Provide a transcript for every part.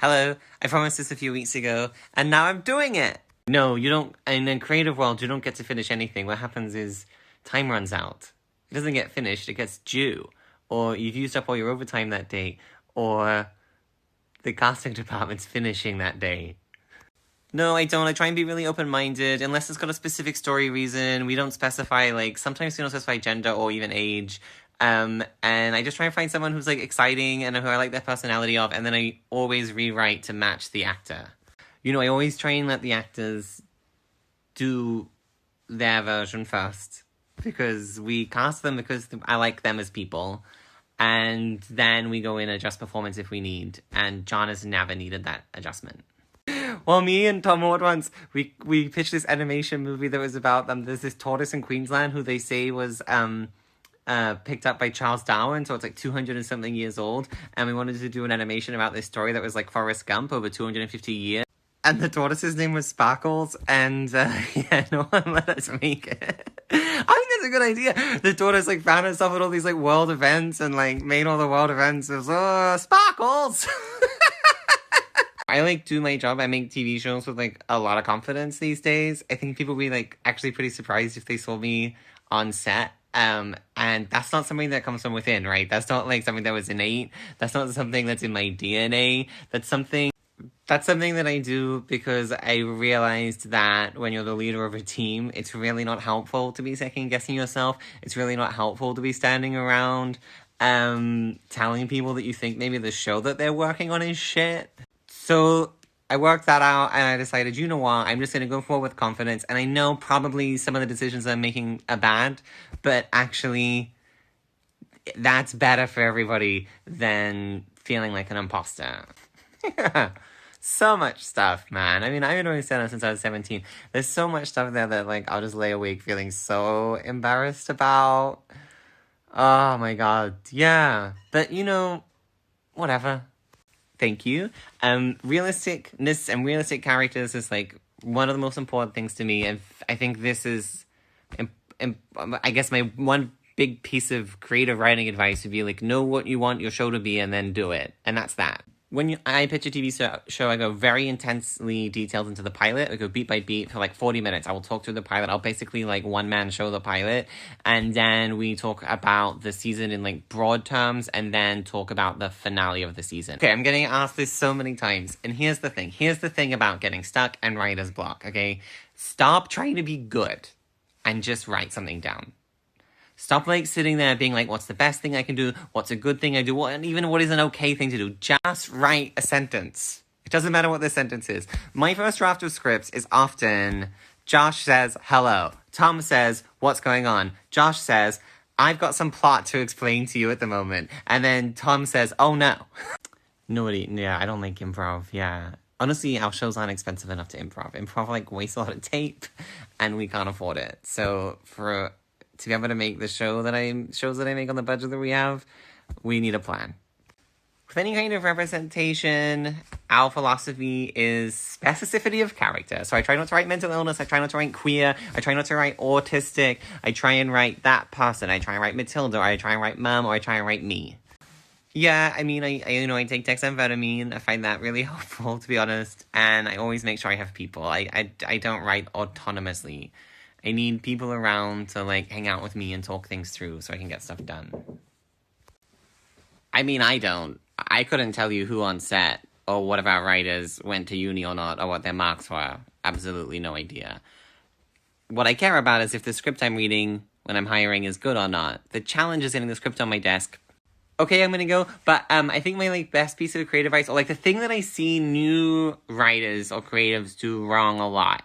Hello, I promised this a few weeks ago, and now I'm doing it! No, you don't, in a creative world, you don't get to finish anything. What happens is time runs out. It doesn't get finished, it gets due. Or you've used up all your overtime that day, or the casting department's finishing that day. No, I don't. I try and be really open-minded, unless it's got a specific story reason. We don't specify, sometimes we don't specify gender or even age. And I just try and find someone who's, exciting and who I like their personality of, and then I always rewrite to match the actor. I always try and let the actors do their version first, because we cast them because I like them as people, and then we go in and adjust performance if we need, and John has never needed that adjustment. Well, me and Tom Ward once, we pitched this animation movie that was about there's this tortoise in Queensland who they say was picked up by Charles Darwin, so it's 200 and something years old, and we wanted to do an animation about this story that was like Forrest Gump over 250 years. And the tortoise's name was Sparkles, and no one let us make it. I think that's a good idea. The tortoise found itself at all these world events and made all the world events. It was Sparkles. I do my job. I make TV shows with a lot of confidence these days. I think people will be actually pretty surprised if they saw me on set. And that's not something that comes from within, right? That's not something that was innate. That's not something that's in my DNA. That's something that I do because I realized that when you're the leader of a team, it's really not helpful to be second guessing yourself. It's really not helpful to be standing around telling people that you think maybe the show that they're working on is shit. So I worked that out and I decided, you know what, I'm just going to go forward with confidence. And I know probably some of the decisions I'm making are bad, but actually that's better for everybody than feeling like an imposter. So much stuff, man. I mean, I've been doing stand-up since I was 17. There's so much stuff there that I'll just lay awake feeling so embarrassed about. Oh my god, yeah. But whatever. Thank you. Realisticness and realistic characters is one of the most important things to me, and I think this is, I guess my one big piece of creative writing advice would be know what you want your show to be and then do it, and that's that. When I pitch a TV show, I go very intensely detailed into the pilot. I go beat by beat for 40 minutes. I will talk through the pilot. I'll basically one-man show the pilot. And then we talk about the season in broad terms and then talk about the finale of the season. Okay, I'm getting asked this so many times. And here's the thing. Here's the thing about getting stuck and writer's block, okay? Stop trying to be good and just write something down. Stop sitting there being what's the best thing I can do? What's a good thing I do? And even what is an okay thing to do? Just write a sentence. It doesn't matter what the sentence is. My first draft of scripts is often, Josh says, hello. Tom says, what's going on? Josh says, I've got some plot to explain to you at the moment. And then Tom says, oh no. Yeah, I don't like improv, yeah. Honestly, our shows aren't expensive enough to improv. Improv wastes a lot of tape, and we can't afford it. So to be able to make the shows that I make on the budget that we have, we need a plan. With any kind of representation, our philosophy is specificity of character. So I try not to write mental illness, I try not to write queer, I try not to write autistic, I try and write that person, I try and write Matilda, or I try and write mom, or I try and write me. Yeah, I mean, I take dexamphetamine. I find that really helpful, to be honest, and I always make sure I have people. I don't write autonomously. I need people around to, hang out with me and talk things through so I can get stuff done. I mean, I couldn't tell you who on set or what of our writers went to uni or not or what their marks were. Absolutely no idea. What I care about is if the script I'm reading when I'm hiring is good or not. The challenge is getting the script on my desk. Okay, I'm gonna go, but I think my best piece of creative advice, or the thing that I see new writers or creatives do wrong a lot,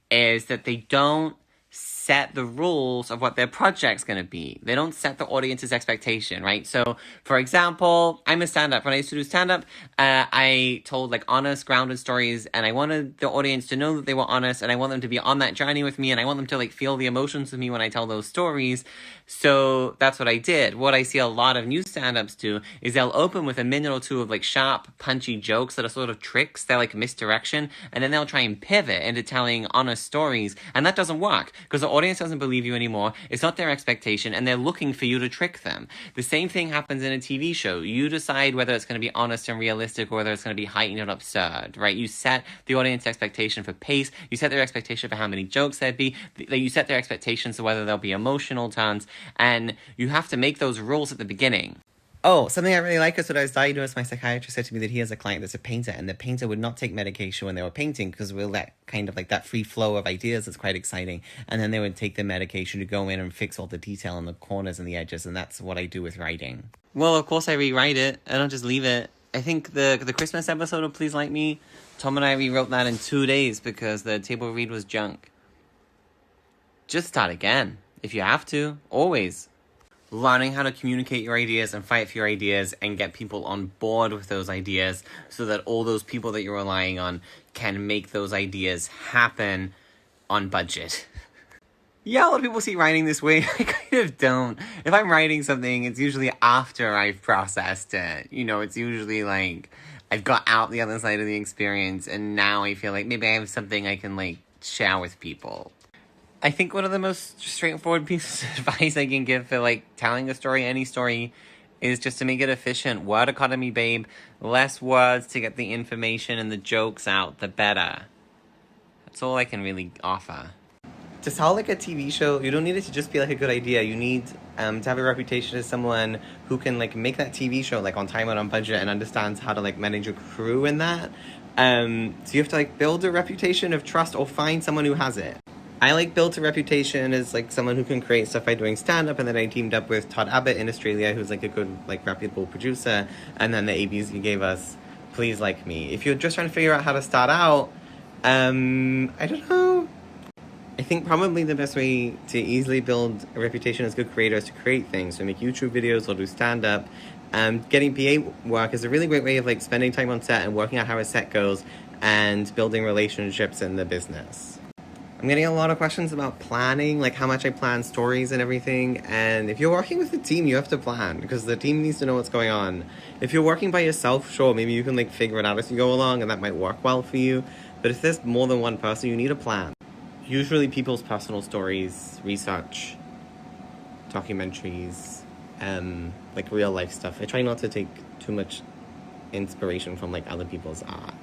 is that they don't set the rules of what their project's going to be. They don't set the audience's expectation, right? So, for example, I'm a stand-up. When I used to do stand-up, I told honest, grounded stories, and I wanted the audience to know that they were honest, and I want them to be on that journey with me, and I want them to feel the emotions with me when I tell those stories. So that's what I did. What I see a lot of new stand-ups do is they'll open with a minute or two of sharp, punchy jokes that are sort of tricks. They're misdirection, and then they'll try and pivot into telling honest stories, and that doesn't work because the audience doesn't believe you anymore. It's not their expectation, and they're looking for you to trick them. The same thing happens in a TV show. You decide whether it's going to be honest and realistic or whether it's going to be heightened and absurd, right? You set the audience expectation for pace. You set their expectation for how many jokes there'd be. You set their expectations for whether there'll be emotional turns, and you have to make those rules at the beginning. Oh, something I really like is when I was diagnosed, my psychiatrist said to me that he has a client that's a painter, and the painter would not take medication when they were painting because we'll let kind of like that free flow of ideas that's quite exciting, and then they would take the medication to go in and fix all the detail in the corners and the edges, and that's what I do with writing. Well, of course I rewrite it. I don't just leave it. I think the Christmas episode of Please Like Me, Tom and I rewrote that in 2 days because the table read was junk. Just start again, if you have to, always. Learning how to communicate your ideas and fight for your ideas and get people on board with those ideas so that all those people that you're relying on can make those ideas happen on budget. Yeah, a lot of people see writing this way. I kind of don't. If I'm writing something, it's usually after I've processed it. You know, it's usually like I've got out the other side of the experience and now I feel like maybe I have something I can like share with people. I think one of the most straightforward pieces of advice I can give for, like, telling a story, any story, is just to make it efficient. Word economy, babe. Less words to get the information and the jokes out, the better. That's all I can really offer. To tell, like, a TV show, you don't need it to just be, like, a good idea. You need to have a reputation as someone who can, like, make that TV show, like, on time and on budget and understands how to, like, manage a crew in that. So you have to, like, build a reputation of trust or find someone who has it. I, like, built a reputation as, like, someone who can create stuff by doing stand-up, and then I teamed up with Todd Abbott in Australia, who's, like, a good, like, reputable producer, and then the ABC gave us Please Like Me. If you're just trying to figure out how to start out, I don't know. I think probably the best way to easily build a reputation as a good creator is to create things, so make YouTube videos or do stand-up. Getting PA work is a really great way of, like, spending time on set and working out how a set goes and building relationships in the business. I'm getting a lot of questions about planning, like how much I plan stories and everything, and if you're working with a team, you have to plan, because the team needs to know what's going on. If you're working by yourself, sure, maybe you can, like, figure it out as you go along, and that might work well for you, but if there's more than one person, you need a plan. Usually people's personal stories, research, documentaries, like real life stuff. I try not to take too much inspiration from, like, other people's art.